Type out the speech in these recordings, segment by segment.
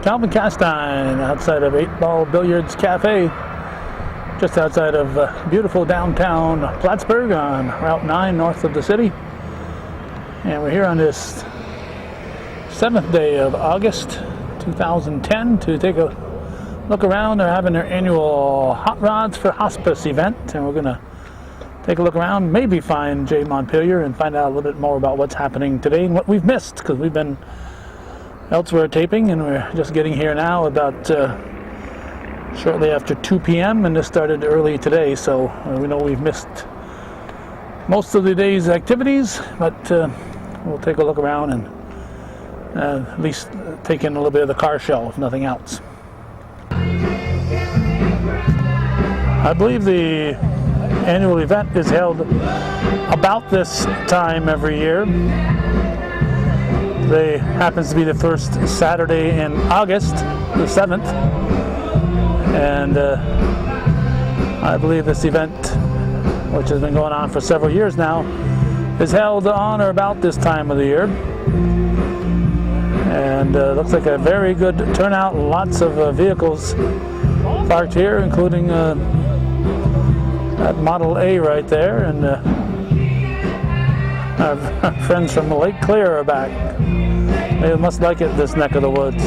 Calvin Castine outside of 8 Ball Billiards Café, just outside of beautiful downtown Plattsburgh on Route 9 north of the city. And we're here on this 7th day of August 2010 to take a look around. They're having their annual Hot Rods for Hospice event, and we're going to take a look around, maybe find Jay Montpelier and find out a little bit more about what's happening today and what we've missed, because we've been elsewhere taping, and we're just getting here now about shortly after 2 p.m. and this started early today, so we know we've missed most of the day's activities, but we'll take a look around and at least take in a little bit of the car show, if nothing else. I believe the annual event is held about this time every year. Today happens to be the first Saturday in August, the 7th, and I believe this event, which has been going on for several years now, is held on or about this time of the year. And looks like a very good turnout, lots of vehicles parked here, including that Model A right there, and our friends from Lake Clear are back. They must like it, this neck of the woods.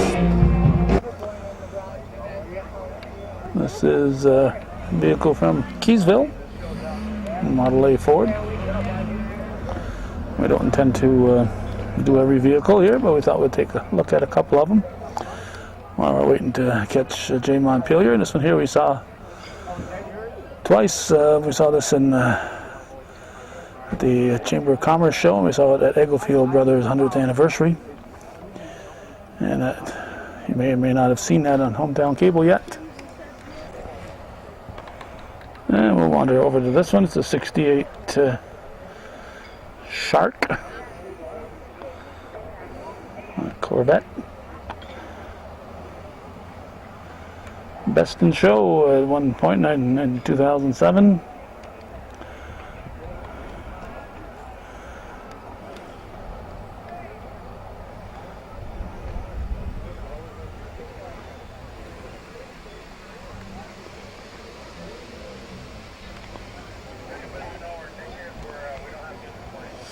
This is a vehicle from Keysville, Model A Ford. We don't intend to do every vehicle here, but we thought we'd take a look at a couple of them while we're waiting to catch Jay Montpelier. And this one here we saw twice. We saw this in the Chamber of Commerce show, and we saw it at Egglefield Brothers' 100th anniversary. And you may or may not have seen that on Hometown Cable yet. And we'll wander over to this one. It's a 68 Shark Corvette. Best in show at one point in 2007.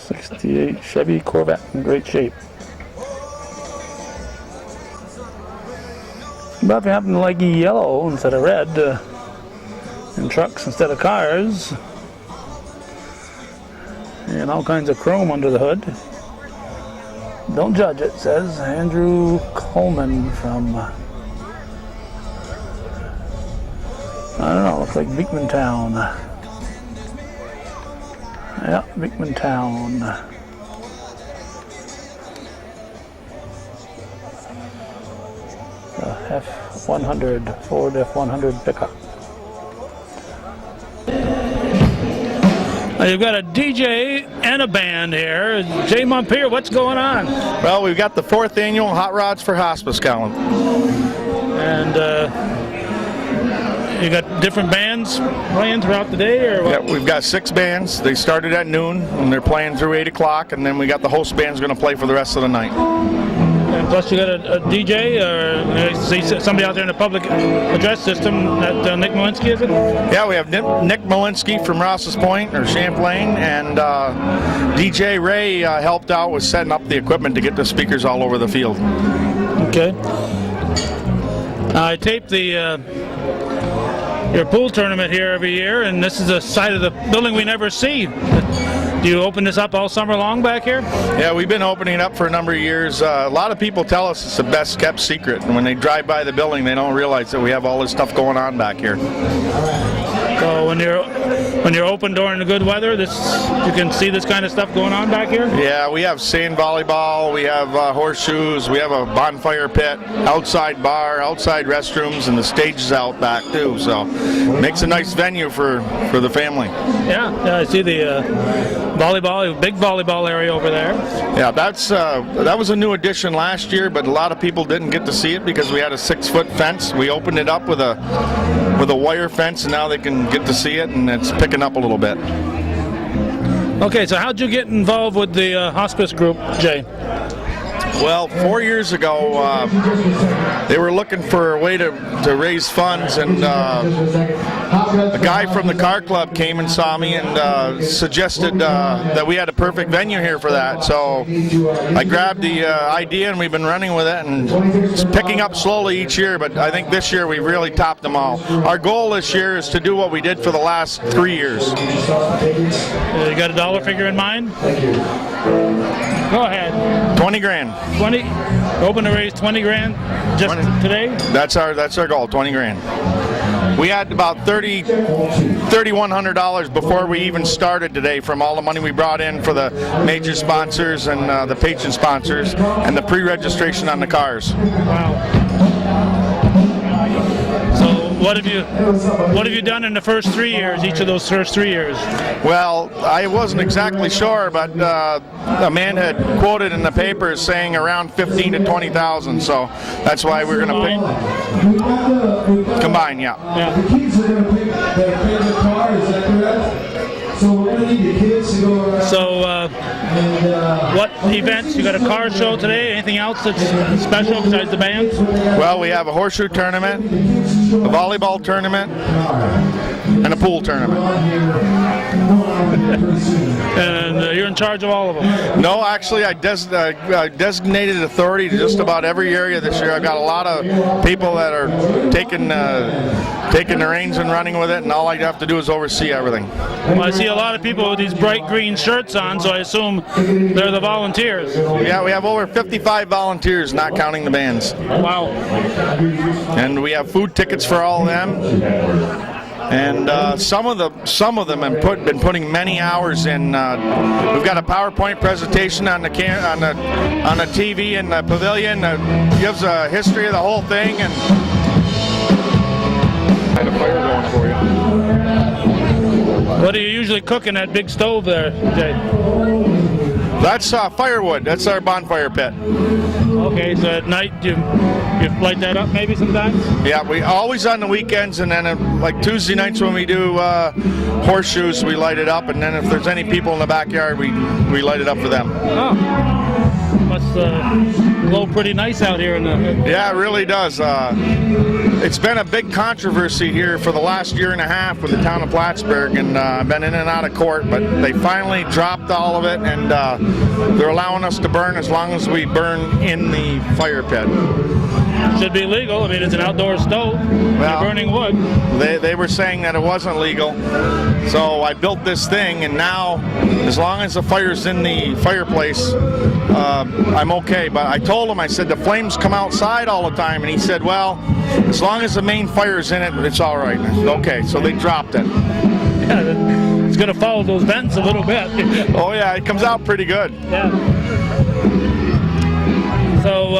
'68 Chevy Corvette in great shape. But if you happen to like yellow instead of red, and trucks instead of cars, and all kinds of chrome under the hood, don't judge it, says Andrew Coleman from, I don't know, looks like Beekmantown. Yeah, Beekmantown. F100, Ford F100 pickup. Now you've got a DJ and a band here. Jay Montpelier, what's going on? Well, we've got the 4th annual Hot Rods for Hospice, Colin. And you got different bands playing throughout the day, or what? Yeah, we've got 6 bands. They started at noon, and they're playing through 8 o'clock, and then we got the host band's going to play for the rest of the night. And plus you got a DJ, or I see somebody out there in the public address system, that Nick Malinsky, is it? Yeah, we have Nick Malinsky from Ross's Point, or Champlain, and DJ Ray helped out with setting up the equipment to get the speakers all over the field. Okay. I tape your pool tournament here every year, and this is a side of the building we never see. Do you open this up all summer long back here? Yeah, we've been opening it up for a number of years. A lot of people tell us it's the best kept secret, and when they drive by the building, they don't realize that we have all this stuff going on back here. So when you're open during the good weather, you can see this kind of stuff going on back here? Yeah, we have sand volleyball, we have horseshoes, we have a bonfire pit, outside bar, outside restrooms, and the stage is out back too. So makes a nice venue for the family. Yeah, I see the volleyball, big volleyball area over there. Yeah, that was a new addition last year, but a lot of people didn't get to see it because we had a 6-foot fence. We opened it up with a wire fence, and now they can get to see it, and it's picking up a little bit. Okay, so how'd you get involved with the hospice group, Jay? Well, 4 years ago, they were looking for a way to raise funds, and a guy from the car club came and saw me and suggested that we had a perfect venue here for that. So I grabbed the idea, and we've been running with it, and it's picking up slowly each year, but I think this year we really topped them all. Our goal this year is to do what we did for the last 3 years. You got a dollar figure in mind? Go ahead. 20 grand. 20. Hoping to raise 20 grand just 20. today? That's our goal, 20 grand. We had about $3,100 before we even started today from all the money we brought in for the major sponsors and the patron sponsors and the pre-registration on the cars. Wow. So what have you done in the first 3 years, each of those first 3 years? Well, I wasn't exactly sure, but a man had quoted in the paper saying around 15 to 20,000, so that's why we're going to pick. Combined, yeah. The kids are going to pick their favorite car, is that correct? So we're going to need the kids to go around. So what events? You got a car show today? Anything else that's special besides the bands? Well, we have a horseshoe tournament, a volleyball tournament, and a pool tournament. And you're in charge of all of them? No, actually, I designated authority to just about every area this year. I've got a lot of people that are taking the reins and running with it, and all I have to do is oversee everything. Well, I see a lot of people with these bright green shirts on, so I assume they're the volunteers. Yeah, we have over 55 volunteers, not counting the bands. Wow. And we have food tickets for all of them. And some of them have been putting many hours in. We've got a PowerPoint presentation on the TV in the pavilion that gives a history of the whole thing, and had a fire going for you. What do you usually cook in that big stove there, Jay? That's firewood. That's our bonfire pit. Okay, so at night you light that up maybe sometimes? Yeah, we always on the weekends, and then like Tuesday nights when we do horseshoes, we light it up, and then if there's any people in the backyard, we light it up for them. Oh, must glow pretty nice out here in the. Yeah, it really does. It's been a big controversy here for the last year and a half with the town of Plattsburgh, and I've been in and out of court, but they finally dropped all of it, and they're allowing us to burn as long as we burn in the fire pit. Should be legal. I mean, it's an outdoor stove. You're burning wood. They were saying that it wasn't legal, so I built this thing, and now, as long as the fire's in the fireplace, I'm okay. But I told him, I said, the flames come outside all the time, and he said, well, as long as the main fire's in it, it's all right. I said, okay, so they dropped it. Yeah, it's going to follow those vents a little bit. Oh yeah, it comes out pretty good. Yeah. So,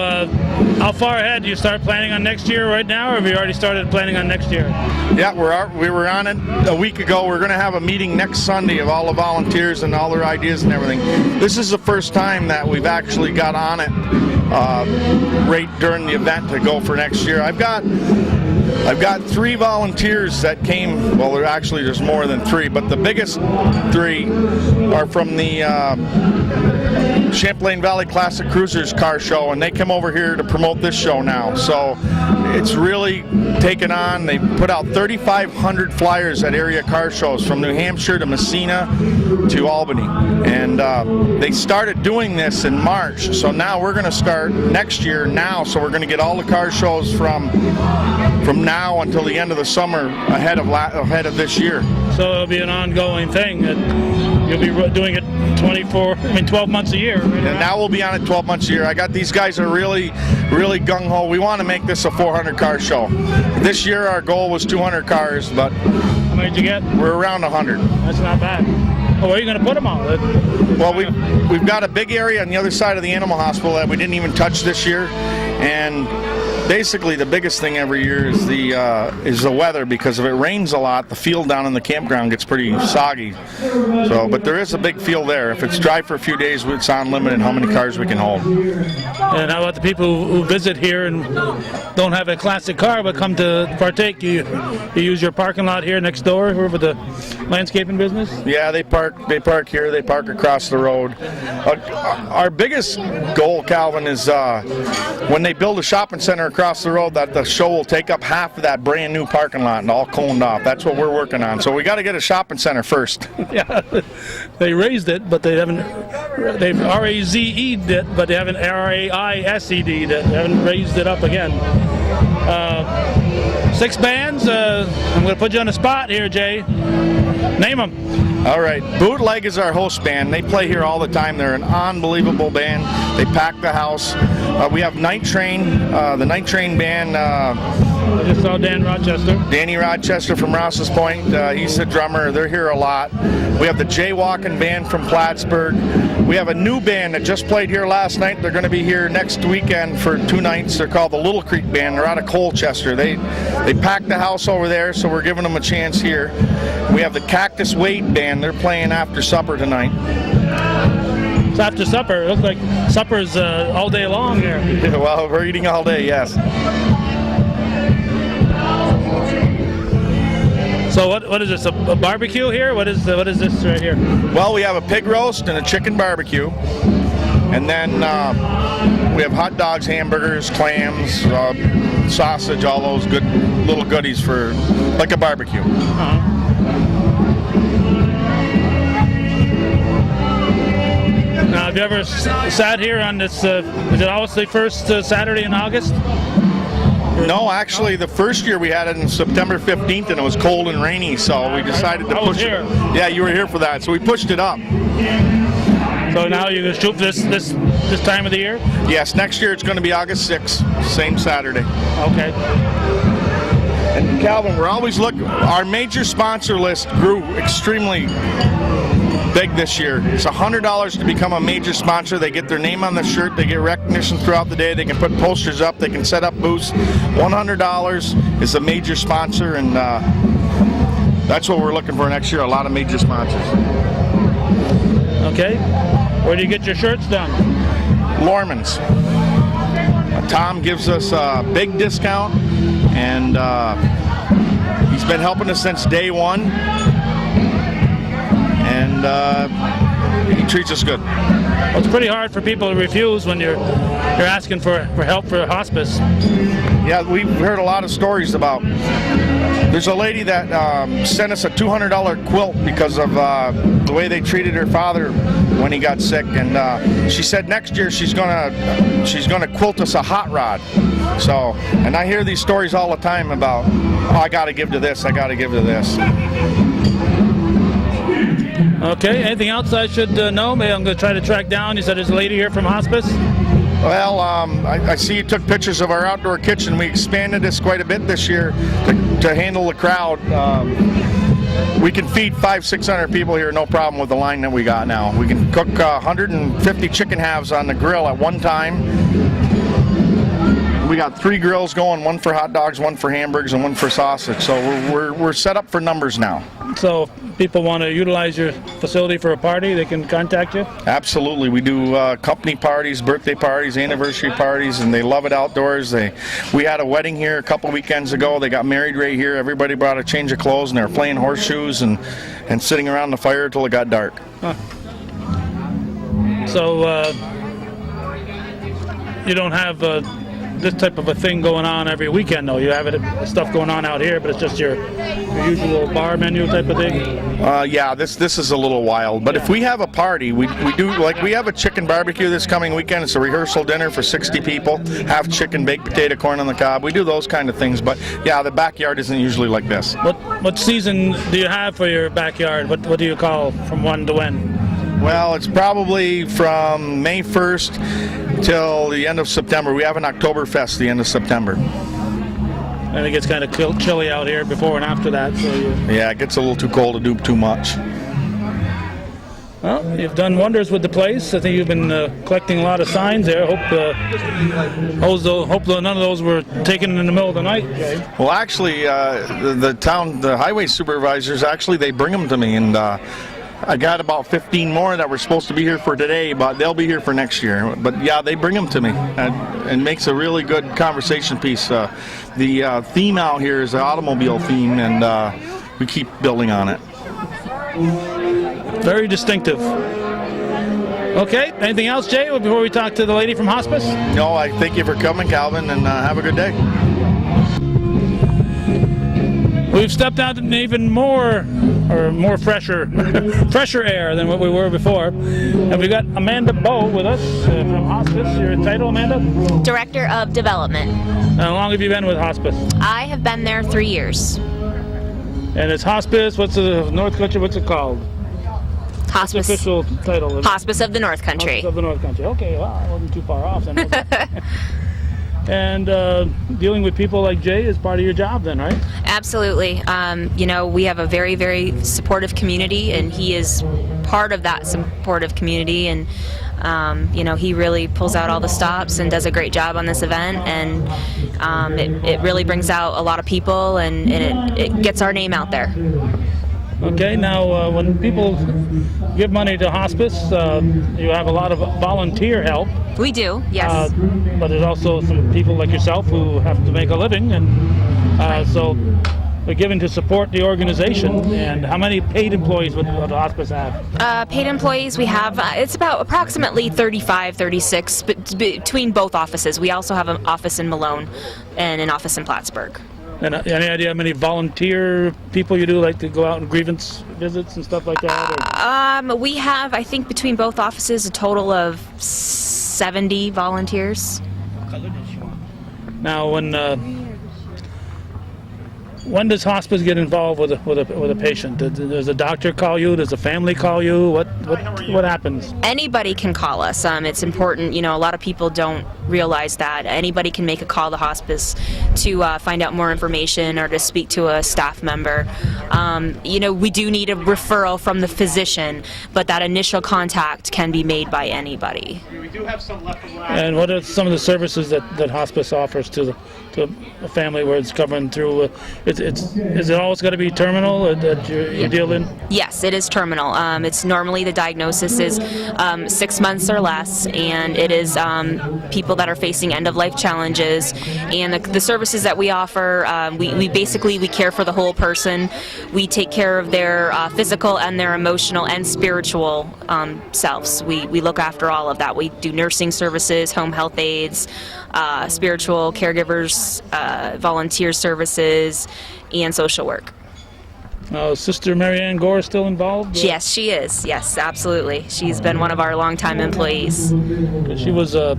how far ahead do you start planning on next year right now, or have you already started planning on next year? Yeah, we were on it a week ago. We're going to have a meeting next Sunday of all the volunteers and all their ideas and everything. This is the first time that we've actually got on it right during the event to go for next year. I've got 3 volunteers that came. Well, there's more than 3, but the biggest 3 are from the Champlain Valley Classic Cruisers car show, and they come over here to promote this show now. So it's really taken on. They put out 3,500 flyers at area car shows from New Hampshire to Messina to Albany, and they started doing this in March. So now we're going to start next year now. So we're going to get all the car shows from now until the end of the summer ahead of this year. So it'll be an ongoing thing. That you'll be doing it 12 months a year. Right? And now we'll be on it 12 months a year. I got these guys are really gung-ho. We want to make this a 400 car show. This year our goal was 200 cars, but how many did you get? We're around 100. That's not bad. Oh, where are you going to put them all? Well, we've got a big area on the other side of the animal hospital that we didn't even touch this year, and basically the biggest thing every year is the weather, because if it rains a lot, the field down in the campground gets pretty soggy. So, but there is a big field there. If it's dry for a few days, it's unlimited how many cars we can hold. And how about the people who visit here and don't have a classic car but come to partake? You use your parking lot here next door over the landscaping business? Yeah, they park here, they park across the road. Our biggest goal, Calvin, is when they build a shopping center across the road, that the show will take up half of that brand new parking lot and all coned off. That's what we're working on. So we got to get a shopping center first. Yeah, they raised it, but they haven't. They've RAZE'd it, but they haven't RAISED'd it. They haven't raised it up again. 6 bands. I'm going to put you on the spot here, Jay. Name them. All right. Bootleg is our host band. They play here all the time. They're an unbelievable band. They pack the house. We have Night Train, the Night Train band. I just saw Danny Rochester from Rouse's Point. He's the drummer. They're here a lot. We have the Jaywalking band from Plattsburgh. We have a new band that just played here last night. They're going to be here next weekend for 2 nights. They're called the Little Creek Band. They're out of Colchester. They packed the house over there, so we're giving them a chance here. We have the Cactus Wade band. They're playing after supper tonight. It's after supper. It looks like supper's all day long here. Well, we're eating all day, yes. So what is this, a barbecue here? What is this right here? Well, we have a pig roast and a chicken barbecue. And then we have hot dogs, hamburgers, clams, sausage, all those good little goodies for like a barbecue. Uh-huh. Now, have you ever sat here on this, is it always the first Saturday in August? No, actually, the first year we had it on September 15th, and it was cold and rainy, so we decided to push it. Yeah, you were here for that, so we pushed it up. So now you're going to shoot this time of the year? Yes, next year it's going to be August 6th, same Saturday. Okay. And Calvin, we're always looking. Our major sponsor list grew extremely big this year. It's $100 to become a major sponsor. They get their name on the shirt. They get recognition throughout the day. They can put posters up. They can set up booths. $100 is a major sponsor, and that's what we're looking for next year, a lot of major sponsors. Okay. Where do you get your shirts done? Lorman's. Tom gives us a big discount, and he's been helping us since day one. And he treats us good. Well, it's pretty hard for people to refuse when you're asking for help for hospice. Yeah, we've heard a lot of stories about. There's a lady that sent us a $200 quilt because of the way they treated her father when he got sick, and she said next year she's gonna quilt us a hot rod. So, and I hear these stories all the time about, oh, I got to give to this, I got to give to this. Okay, anything else I should know? Maybe I'm going to try to track down. You said there's a lady here from Hospice? Well, I see you took pictures of our outdoor kitchen. We expanded this quite a bit this year to handle the crowd. We can feed 500-600 people here, no problem with the line that we got now. We can cook 150 chicken halves on the grill at one time. We got 3 grills going, one for hot dogs, one for hamburgers, and one for sausage. So we're set up for numbers now. So if people want to utilize your facility for a party, they can contact you? Absolutely. We do company parties, birthday parties, anniversary parties, and they love it outdoors. We had a wedding here a couple weekends ago. They got married right here. Everybody brought a change of clothes, and they were playing horseshoes and sitting around the fire until it got dark. Huh. So you don't have this type of a thing going on every weekend, though. You have stuff going on out here, but it's just your usual bar menu type of thing. Yeah, this is a little wild. But if we have a party, we do, like we have a chicken barbecue this coming weekend. It's a rehearsal dinner for 60 people. Half chicken, baked potato, corn on the cob. We do those kind of things. But yeah, the backyard isn't usually like this. What season do you have for your backyard? What do you call from when to when? Well, it's probably from May 1st till the end of September. We have an Oktoberfest the end of September. And it gets kind of chilly out here before and after that. So yeah, it gets a little too cold to do too much. Well, you've done wonders with the place. I think you've been collecting a lot of signs there. Hope none of those were taken in the middle of the night, Jay. Well, actually, the highway supervisors, actually, they bring them to me, and I got about 15 more that were supposed to be here for today, but they'll be here for next year. But yeah, they bring them to me, and makes a really good conversation piece. The theme out here is the automobile theme, and we keep building on it. Very distinctive. Okay, anything else, Jay, before we talk to the lady from Hospice? No, I thank you for coming, Calvin, and have a good day. We've stepped out in even more fresher air than what we were before. And we've got Amanda Bowe with us from Hospice. Your title, Amanda? Director of Development. How long have you been with Hospice? I have been there 3 years. And it's Hospice, what's the North Country, what's it called? Hospice. What's the official title? Hospice of the North Country. Hospice of the North Country. Okay, well, I wasn't too far off then. And dealing with people like Jay is part of your job then, right? Absolutely. We have a very, very supportive community, and he is part of that supportive community. And, he really pulls out all the stops and does a great job on this event. And it really brings out a lot of people, and it gets our name out there. Okay, now when people give money to Hospice, you have a lot of volunteer help. We do, yes. But there's also some people like yourself who have to make a living, and so we're given to support the organization. And how many paid employees would the Hospice have? Paid employees, we have, it's about approximately 35, 36 between both offices. We also have an office in Malone and an office in Plattsburgh. And any idea how many volunteer people you do, like to go out and grievance visits and stuff like that? We have, I think, between both offices, a total of 70 volunteers. Now, when does Hospice get involved with a patient? Does a doctor call you? Does a family call you? What happens? Anybody can call us. It's important. A lot of people don't realize that anybody can make a call to Hospice to find out more information or to speak to a staff member. We do need a referral from the physician, but that initial contact can be made by anybody. We do have some left. And what are some of the services that Hospice offers to a family where it's covering through? Is it always got to be terminal that you deal in? Yes, it is terminal. It's normally the diagnosis is 6 months or less, and it is people that are facing end-of-life challenges. And the services that we offer, we basically care for the whole person. We take care of their physical and their emotional and spiritual selves. We look after all of that. We do nursing services, home health aides, spiritual caregivers, volunteer services, and social work. Sister Marianne Gore is still involved? Yes, she is. Yes, absolutely. She's been one of our longtime employees. She was a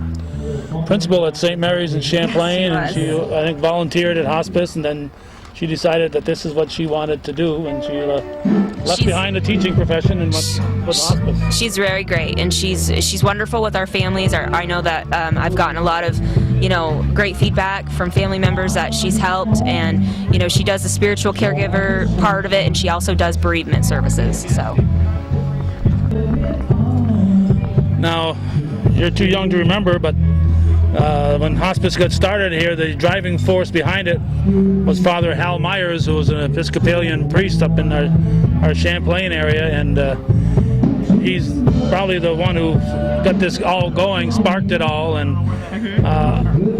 principal at St. Mary's in Champlain, Yes, she and she, I think, volunteered at Hospice, and then she decided that this is what she wanted to do, and she left behind the teaching profession and went with Hospice. She's very great, and she's wonderful with our families. I know that I've gotten a lot of great feedback from family members that she's helped, and she does the spiritual caregiver part of it, and she also does bereavement services. So now, you're too young to remember, but when Hospice got started here, the driving force behind it was Father Hal Myers, who was an Episcopalian priest up in our Champlain area, and he's probably the one who got this all going, sparked it all, and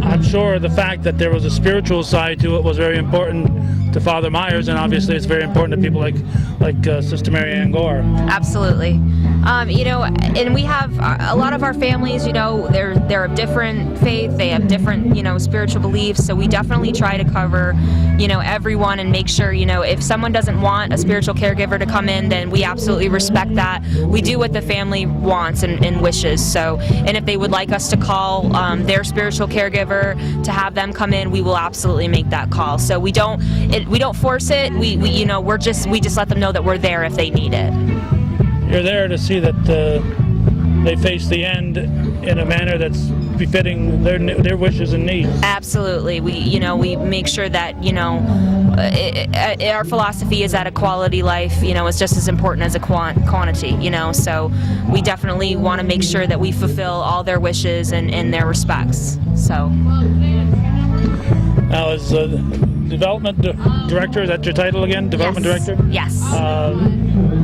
I'm sure the fact that there was a spiritual side to it was very important to Father Myers, and obviously it's very important to people like Sister Marianne Gore. absolutely. And we have a lot of our families, they're of different faith, they have different, spiritual beliefs, so we definitely try to cover, everyone and make sure, if someone doesn't want a spiritual caregiver to come in, then we absolutely respect that. We do what the family wants and wishes, so, and if they would like us to call their spiritual caregiver to have them come in, we will absolutely make that call. So we don't force it, we just let them know that we're there if they need it. You're there to see that they face the end in a manner that's befitting their wishes and needs. Absolutely. We make sure that, our philosophy is that a quality life, is just as important as a quantity, so we definitely want to make sure that we fulfill all their wishes and their respects. So. Now, as development director, is that your title again? Development director? Yes.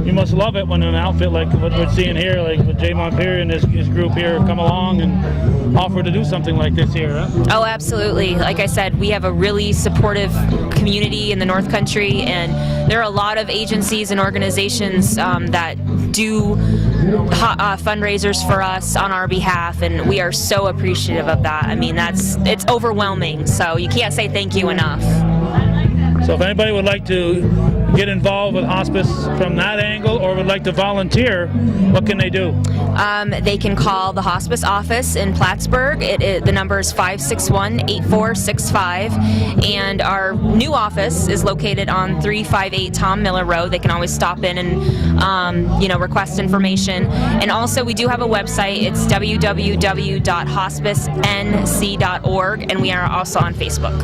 You must love it when an outfit like what we're seeing here, like with Jay Montpelier and his group here, come along and offer to do something like this here, huh? Oh, absolutely. Like I said, we have a really supportive community in the North Country, and there are a lot of agencies and organizations that do fundraisers for us on our behalf, and we are so appreciative of that. I mean, it's overwhelming, so you can't say thank you enough. So if anybody would like to get involved with hospice from that angle or would like to volunteer, what can they do? They can call the hospice office in Plattsburgh. The number is 561-8465, and our new office is located on 358 Tom Miller Road. They can always stop in and request information. And also we do have a website. It's www.hospicenc.org, and we are also on Facebook.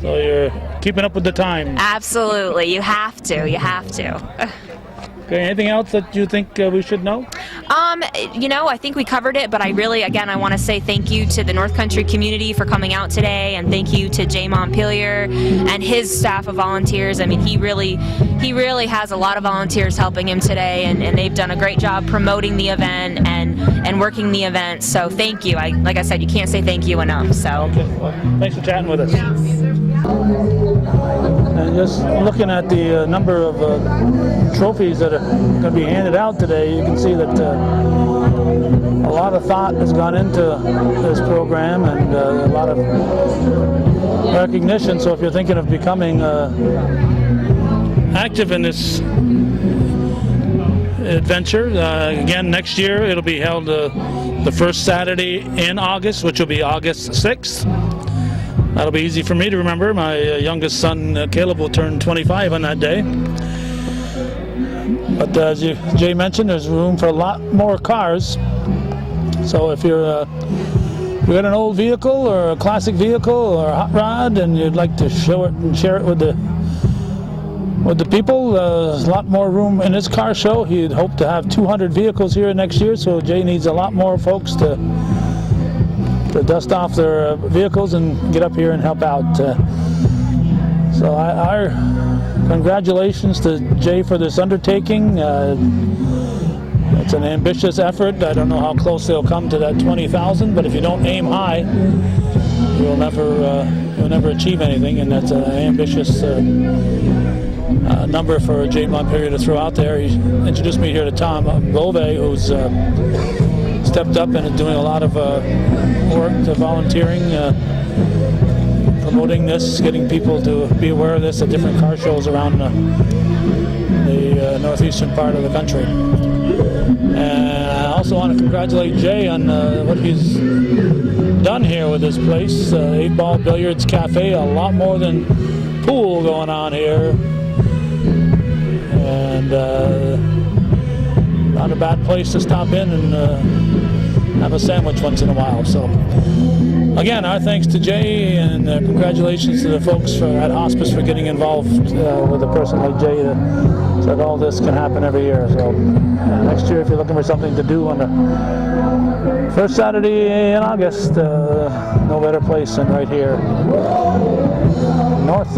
So you're keeping up with the times. Absolutely, you have to. Okay, anything else that you think we should know? I think we covered it, but I want to say thank you to the North Country community for coming out today, and thank you to Jay Montpelier and his staff of volunteers. I mean, he really has a lot of volunteers helping him today, and they've done a great job promoting the event and working the event. So thank you. Like I said, you can't say thank you enough. So. Okay, well, thanks for chatting with us. And just looking at the number of trophies that are going to be handed out today, you can see that a lot of thought has gone into this program and a lot of recognition. So if you're thinking of becoming active in this adventure, again, next year it'll be held the first Saturday in August, which will be August 6th. That'll be easy for me to remember. My youngest son, Caleb, will turn 25 on that day. But as Jay mentioned, there's room for a lot more cars. So if you're got an old vehicle or a classic vehicle or a hot rod and you'd like to show it and share it with the people, there's a lot more room in his car show. He'd hope to have 200 vehicles here next year, so Jay needs a lot more folks to dust off their vehicles and get up here and help out. So our congratulations to Jay for this undertaking. It's an ambitious effort. I don't know how close they'll come to that 20,000, but if you don't aim high, you'll never achieve anything, and that's an ambitious number for Jay Montpelier to throw out there. He introduced me here to Tom Bove, who's stepped up and is doing a lot of work to volunteering, promoting this, getting people to be aware of this at different car shows around the northeastern part of the country. And I also want to congratulate Jay on what he's done here with this place. 8-Ball Billiards Café, a lot more than pool going on here. And not a bad place to stop in and have a sandwich once in a while. So again, our thanks to Jay, and congratulations to the folks at Hospice for getting involved with a person like Jay so that all this can happen every year. So next year, if you're looking for something to do on the first Saturday in August, no better place than right here. North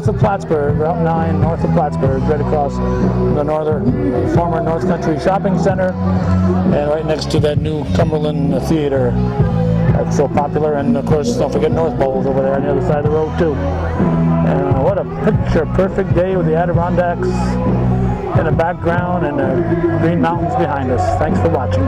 of Plattsburgh, Route 9, north of Plattsburgh, right across the former North Country Shopping Center, and right next to that new Cumberland Theater that's so popular. And of course, don't forget North Bowl's over there on the other side of the road too. And what a picture-perfect day with the Adirondacks in the background and the Green Mountains behind us. Thanks for watching.